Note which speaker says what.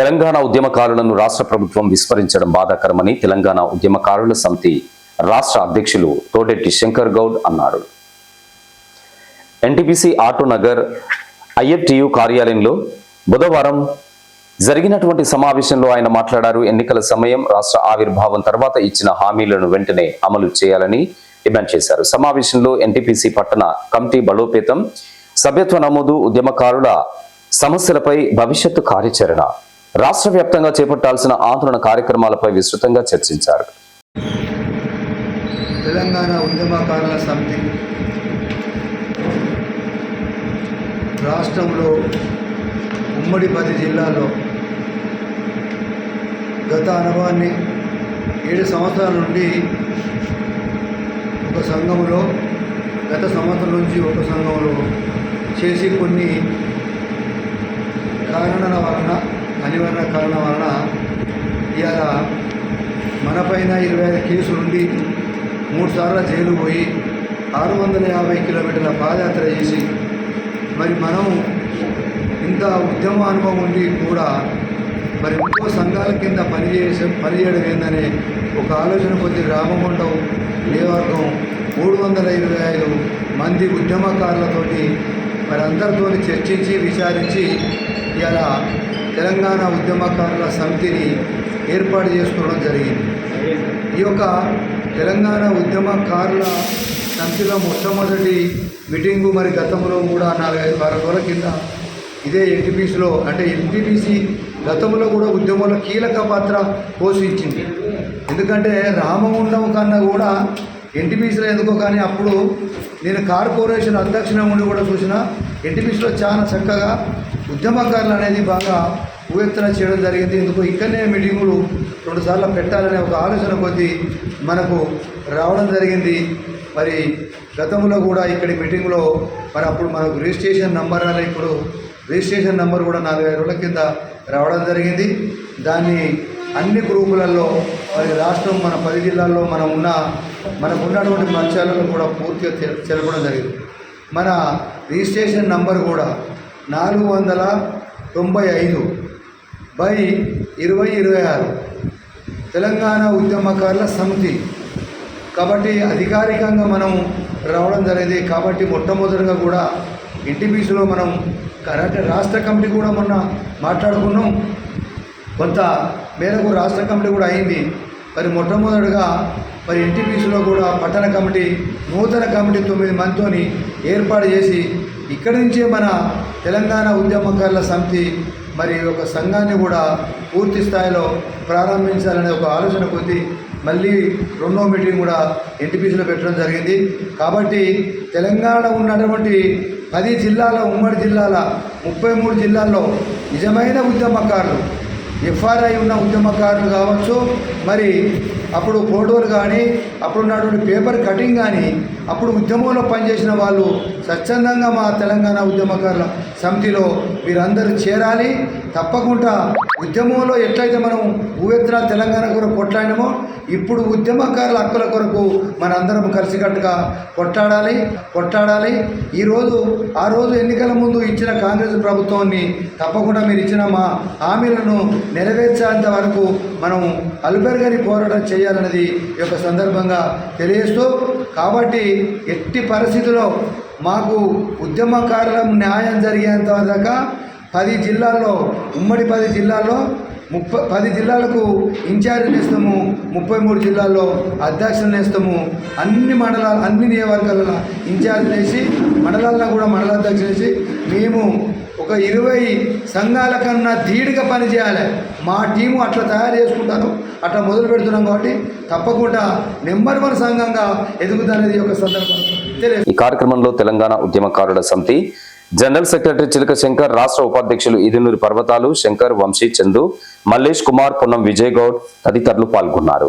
Speaker 1: తెలంగాణ ఉద్యమకారులను రాష్ట్ర ప్రభుత్వం విస్మరించడం బాధాకరమని తెలంగాణ ఉద్యమకారుల సమితి రాష్ట్ర అధ్యక్షులు తోడెట్టి శంకర్ గౌడ్ అన్నారు. ఎన్టీపీసీ ఆటో నగర్ ఐఎఫ్టియు కార్యాలయంలో బుధవారం జరిగినటువంటి సమావేశంలో ఆయన మాట్లాడారు. ఎన్నికల సమయం, రాష్ట్ర ఆవిర్భావం తర్వాత ఇచ్చిన హామీలను వెంటనే అమలు చేయాలని డిమాండ్ చేశారు. సమావేశంలో ఎన్టీపీసీ పట్టణ కమిటీ బలోపేతం, సభ్యత్వ నమోదు, ఉద్యమకారుల సమస్యలపై భవిష్యత్తు కార్యాచరణ, రాష్ట్ర వ్యాప్తంగా చేపట్టాల్సిన ఆందోళన కార్యక్రమాలపై విస్తృతంగా చర్చించారు.
Speaker 2: తెలంగాణ ఉద్యమకారుల సమితి రాష్ట్రంలో ఉమ్మడి 10 జిల్లాల్లో గత అనుభవాన్ని 7 సంవత్సరాల నుండి ఒక సంఘంలో, గత సంవత్సరం నుంచి ఒక సంఘంలో చేసి కొన్ని కారణాల వలన, అనివార్య కారణం వలన ఇవాళ మనపైన 25 కేసులుండి 3 సార్లు జైలు పోయి 650 కిలోమీటర్ల పాదయాత్ర చేసి మరి మనం ఇంత ఉద్యమ అనుభవం ఉండి కూడా మరి ఇంకో సంఘాల కింద పనిచేయడం ఏందనే ఒక ఆలోచన కొద్ది రామగుండం నియోజకవర్గం 325 మంది ఉద్యమకారులతోటి మరి అందరితో చర్చించి విచారించి ఇలా తెలంగాణ ఉద్యమకారుల సమితిని ఏర్పాటు చేసుకోవడం జరిగింది. ఈ యొక్క తెలంగాణ ఉద్యమకారుల సమితిలో మొట్టమొదటి మీటింగు మరి గతంలో కూడా 4-5 వారాల రోజుల కింద ఇదే ఎన్టీపీసీలో, అంటే ఎన్టీపీసీ గతంలో కూడా ఉద్యమంలో కీలక పాత్ర పోషించింది. ఎందుకంటే రామగుండం కన్నా కూడా ఎన్టీపీసీలో ఎందుకో కానీ అప్పుడు నేను కార్పొరేషన్ అధ్యక్షుని ఉండి కూడా చూసిన ఎన్టీపీసీలో చాలా చక్కగా ఉద్యమకారులు అనేది బాగా ఉవ్వెత్తున చేయడం జరిగింది. ఎందుకు ఇక్కడనే మీటింగులు 2 సార్లు పెట్టాలనే ఒక ఆలోచన కొద్దీ మనకు రావడం జరిగింది. మరి గతంలో కూడా ఇక్కడి మీటింగ్లో మరి అప్పుడు మనకు రిజిస్ట్రేషన్ నంబర్ అనే, ఇప్పుడు రిజిస్ట్రేషన్ నంబర్ కూడా 4-5 రోజుల కింద రావడం జరిగింది. దాన్ని అన్ని గ్రూపులలో మరి రాష్ట్రం మన 10 జిల్లాల్లో మనకు ఉన్నటువంటి మత్స్యాలను కూడా పూర్తిగా తెలపడం జరిగింది. మన రిజిస్ట్రేషన్ నంబర్ కూడా 495/2026 తెలంగాణ ఉద్యమకారుల సమితి కాబట్టి అధికారికంగా మనం రావడం జరిగింది. కాబట్టి మొట్టమొదటిగా కూడా ఎన్టీపీసీలో మనం రాష్ట్ర కమిటీ కూడా మొన్న మాట్లాడుకున్నాం. కొంత మేరకు రాష్ట్ర కమిటీ కూడా అయింది. మరి మొట్టమొదటిగా మరి ఎన్టీపీసీలో కూడా పట్టణ కమిటీ, నూతన కమిటీ 9 మందితోని ఏర్పాటు చేసి ఇక్కడి నుంచే మన తెలంగాణ ఉద్యమకారుల సమితి మరి ఒక సంఘాన్ని కూడా పూర్తి స్థాయిలో ప్రారంభించాలనే ఒక ఆలోచన కొద్దీ మళ్ళీ 2వ మీటింగ్ కూడా ఎన్టీపీసీలో పెట్టడం జరిగింది. కాబట్టి తెలంగాణ ఉన్నటువంటి 10 జిల్లాల, ఉమ్మడి జిల్లాల 33 జిల్లాల్లో నిజమైన ఉద్యమకారులు, ఎఫ్ఆర్ఐ ఉన్న ఉద్యమకారులు కావచ్చు, మరి అప్పుడు ఫోటోలు కానీ, అప్పుడు ఉన్నటువంటి పేపర్ కటింగ్ కానీ, అప్పుడు ఉద్యమంలో పనిచేసిన వాళ్ళు స్వచ్ఛందంగా మా తెలంగాణ ఉద్యమకారుల సమితిలో మీరందరూ చేరాలి. తప్పకుండా ఉద్యమంలో ఎట్లయితే మనం ఉవ్వెత్తున తెలంగాణ కొరకు కొట్లాడినామో ఇప్పుడు ఉద్యమకారుల హక్కుల కొరకు మనందరం కలిసికట్టుగా కొట్టాడాలి. ఆ రోజు ఎన్నికల ముందు ఇచ్చిన కాంగ్రెస్ ప్రభుత్వాన్ని తప్పకుండా మీరు ఇచ్చిన మా హామీలను నెరవేర్చేంత వరకు మనం అలుపెరగని పోరాటం చేయాలన్నది ఈ యొక్క సందర్భంగా తెలియజేస్తూ, కాబట్టి ఎట్టి పరిస్థితుల్లో మాకు ఉద్యమకారుల న్యాయం జరిగేంత దాకా 10 జిల్లాల్లో, ఉమ్మడి 10 జిల్లాల్లో 10 జిల్లాలకు ఇన్ఛార్జీలు ఇస్తాము, 33 జిల్లాల్లో అధ్యక్షులను వేస్తాము. అన్ని మండలాలు, అన్ని నియోజకవర్గాల ఇన్ఛార్జీలు వేసి, మండలాలను కూడా మండలాధ్యక్షులు వేసి మేము ఒక 20 సంఘాల కన్నా ధీటుగా పనిచేయాలి. మా టీము అట్లా తయారు చేసుకుంటాను, అట్లా మొదలు పెడుతున్నాం. కాబట్టి తప్పకుండా నెంబర్ 1 సంఘంగా ఎదుగుతానేది ఒక సందర్భం తెలియదు.
Speaker 1: ఈ కార్యక్రమంలో తెలంగాణ ఉద్యమకారుల సమితి జనరల్ సెక్రటరీ చిలక శంకర్, రాష్ట్ర ఉపాధ్యక్షులు ఇదినూరి పర్వతాలు, శంకర్, వంశీ, చందు, మల్లేష్ కుమార్, పొన్నం విజయ్ గౌడ్ తదితరులు పాల్గొన్నారు.